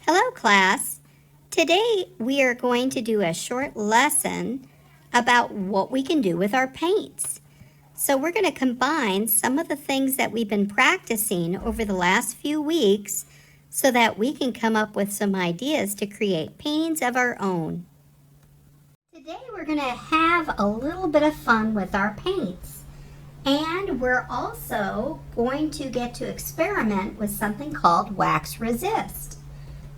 Hello class. Today we are going to do a short lesson about what we can do with our paints. So we're going to combine some of the things that we've been practicing over the last few weeks so that we can come up with some ideas to create paintings of our own. Today we're going to have a little bit of fun with our paints. And we're also going to get to experiment with something called wax resist.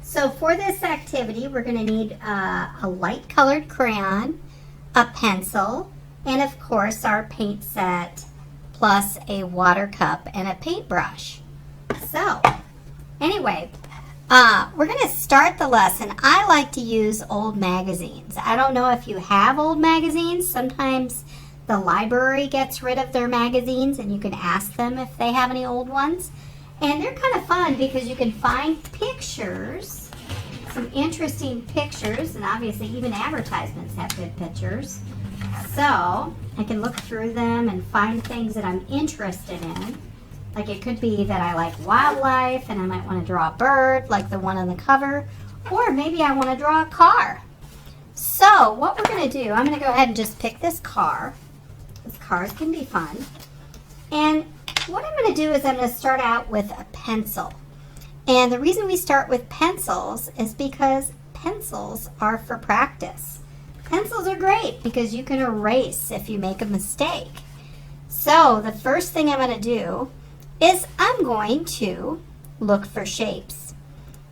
So for this activity, we're going to need a light colored crayon, a pencil, and of course our paint set, plus a water cup and a paintbrush. So anyway, we're going to start the lesson. I like to use old magazines. I don't know if you have old magazines. Sometimes the library gets rid of their magazines and you can ask them if they have any old ones. And they're kind of fun because you can find pictures, some interesting pictures, and obviously even advertisements have good pictures. So I can look through them and find things that I'm interested in. Like it could be that I like wildlife and I might want to draw a bird like the one on the cover, or maybe I want to draw a car. So what we're going to do, I'm going to go ahead and just pick this car. Because cars can be fun. And what I'm going to do is I'm going to start out with a pencil. And the reason we start with pencils is because pencils are for practice. Pencils are great because you can erase if you make a mistake. So the first thing I'm going to do is I'm going to look for shapes.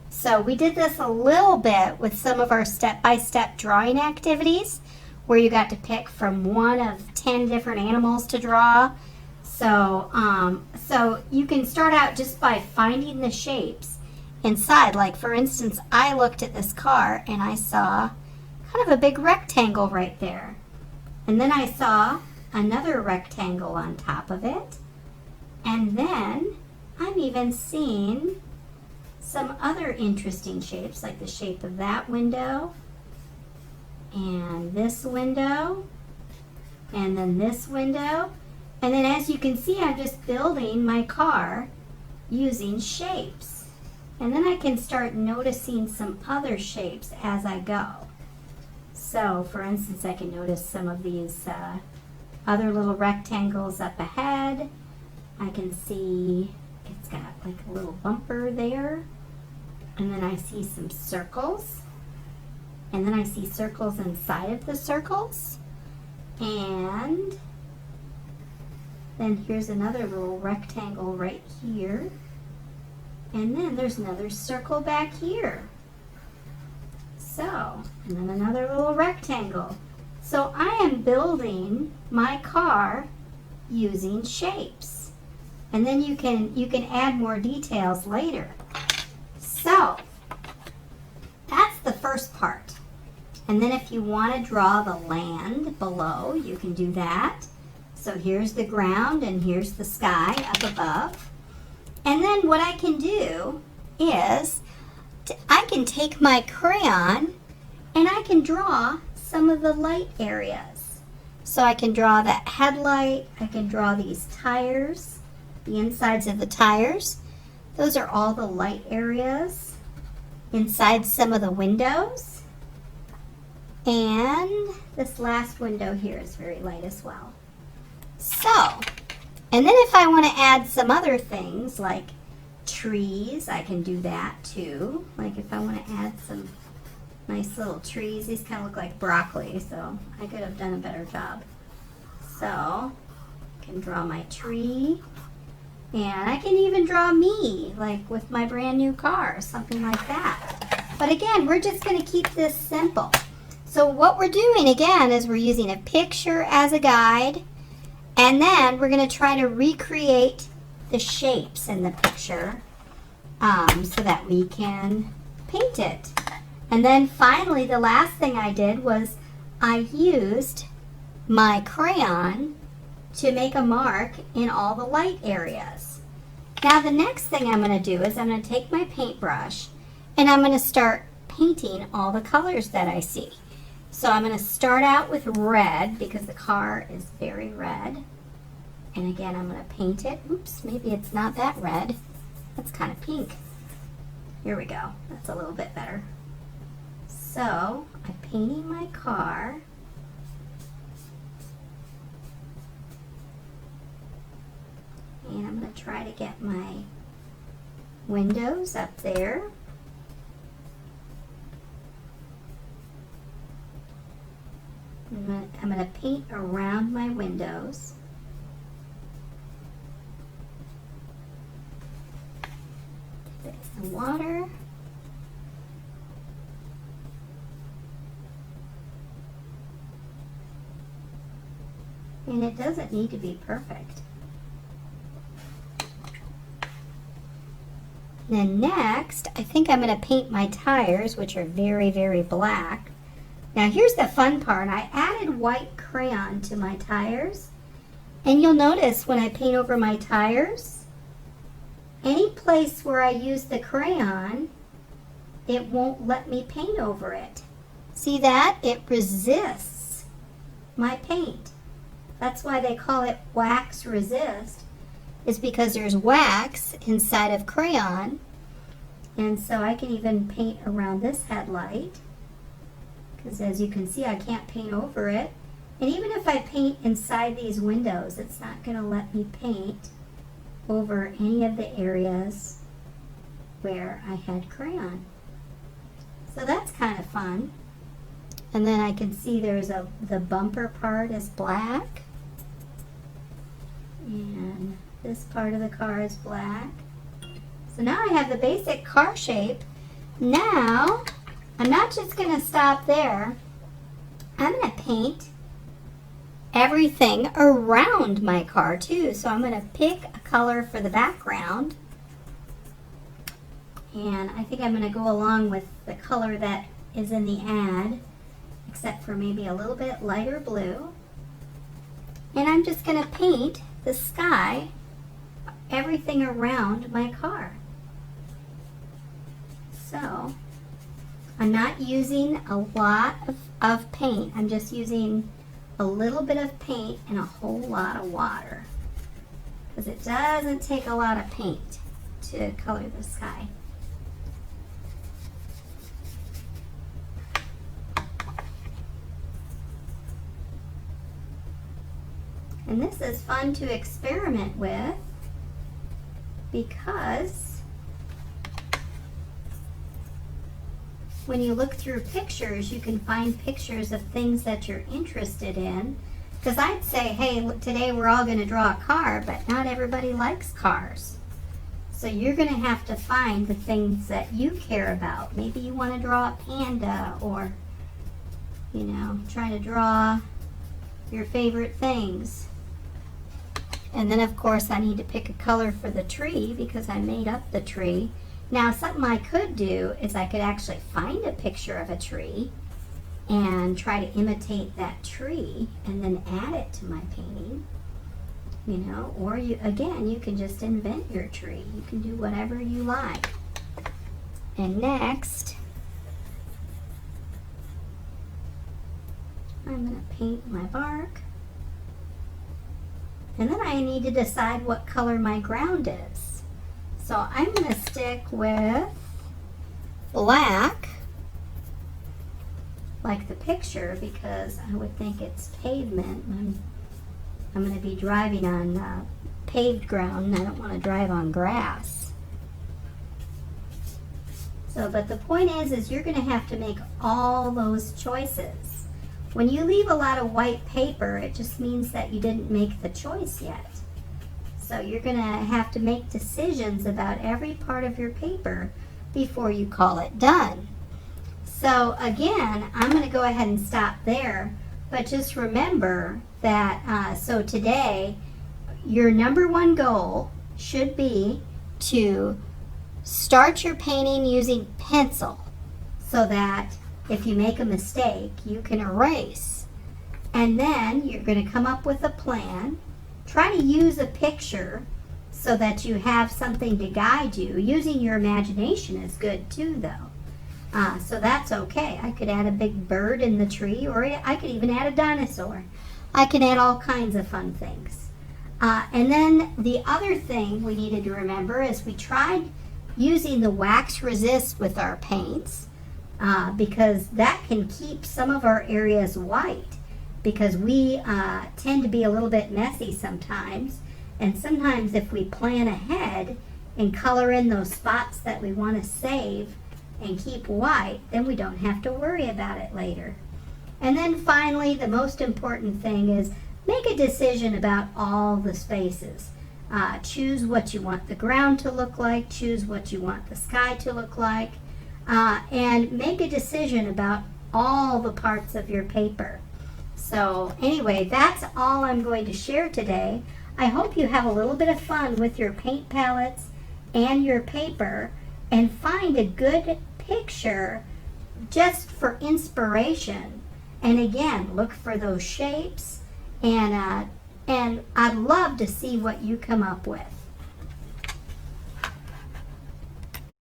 So we did this a little bit with some of our step-by-step drawing activities where you got to pick from one of 10 different animals to draw. So you can start out just by finding the shapes inside. Like for instance, I looked at this car and I saw kind of a big rectangle right there. And then I saw another rectangle on top of it. And then I'm even seeing some other interesting shapes, like the shape of that window and this window and then this window. And then as you can see, I'm just building my car using shapes. And then I can start noticing some other shapes as I go. So for instance, I can notice some of these other little rectangles up ahead. I can see it's got like a little bumper there. And then I see some circles. And then I see circles inside of the circles. And then here's another little rectangle right here. And then there's another circle back here. So, and then another little rectangle. So I am building my car using shapes. And then you can add more details later. So, that's the first part. And then if you want to draw the land below, you can do that. So here's the ground and here's the sky up above. And then what I can do is I can take my crayon and I can draw some of the light areas. So I can draw that headlight, I can draw these tires, the insides of the tires. Those are all the light areas inside some of the windows. And this last window here is very light as well. So, and then if I want to add some other things like trees, I can do that too. Like if I want to add some nice little trees, these kind of look like broccoli, so I could have done a better job. So, I can draw my tree, and I can even draw me, like with my brand new car, something like that. But again, we're just going to keep this simple. So what we're doing again is we're using a picture as a guide, and then we're going to try to recreate the shapes in the picture so that we can paint it. And then finally, the last thing I did was I used my crayon to make a mark in all the light areas. Now the next thing I'm going to do is I'm going to take my paintbrush and I'm going to start painting all the colors that I see. So I'm going to start out with red because the car is very red. And again, I'm going to paint it. Oops, maybe it's not that red. That's kind of pink. Here we go. That's a little bit better. So I'm painting my car. And I'm going to try to get my windows up there. I'm going to paint around my windows. There's the water. And it doesn't need to be perfect. Then next, I think I'm going to paint my tires, which are very, very black. Now here's the fun part. I added white crayon to my tires. And you'll notice when I paint over my tires, any place where I use the crayon, it won't let me paint over it. See that? It resists my paint. That's why they call it wax resist, is because there's wax inside of crayon. And so I can even paint around this headlight, because as you can see, I can't paint over it. And even if I paint inside these windows, it's not going to let me paint over any of the areas where I had crayon. So that's kind of fun. And then I can see there's the bumper part is black. And this part of the car is black. So now I have the basic car shape. Now, I'm not just going to stop there. I'm going to paint everything around my car too. So I'm going to pick a color for the background. And I think I'm going to go along with the color that is in the ad, except for maybe a little bit lighter blue. And I'm just going to paint the sky, everything around my car. So I'm not using a lot of paint. I'm just using a little bit of paint and a whole lot of water, because it doesn't take a lot of paint to color the sky. And this is fun to experiment with, because when you look through pictures, you can find pictures of things that you're interested in. Because I'd say, hey, today we're all going to draw a car, but not everybody likes cars. So you're going to have to find the things that you care about. Maybe you want to draw a panda, or, you know, try to draw your favorite things. And then of course I need to pick a color for the tree, because I made up the tree. Now something I could do is I could actually find a picture of a tree and try to imitate that tree and then add it to my painting. You know, or you can just invent your tree. You can do whatever you like. And next, I'm going to paint my bark. And then I need to decide what color my ground is. So I'm going to stick with black, like the picture, because I would think it's pavement. I'm going to be driving on paved ground, and I don't want to drive on grass. So, but the point is you're going to have to make all those choices. When you leave a lot of white paper, it just means that you didn't make the choice yet. So you're going to have to make decisions about every part of your paper before you call it done. So again, I'm going to go ahead and stop there, but just remember that, so today, your number one goal should be to start your painting using pencil, so that if you make a mistake, you can erase. And then you're going to come up with a plan. Try to use a picture so that you have something to guide you. Using your imagination is good too, though. So that's okay. I could add a big bird in the tree, or I could even add a dinosaur. I can add all kinds of fun things. And then the other thing we needed to remember is we tried using the wax resist with our paints because that can keep some of our areas white, because we tend to be a little bit messy sometimes, and sometimes if we plan ahead and color in those spots that we want to save and keep white, then we don't have to worry about it later. And then finally, the most important thing is make a decision about all the spaces. Choose what you want the ground to look like, choose what you want the sky to look like, and make a decision about all the parts of your paper. So anyway, that's all I'm going to share today. I hope you have a little bit of fun with your paint palettes and your paper, and find a good picture just for inspiration. And again, look for those shapes, and I'd love to see what you come up with.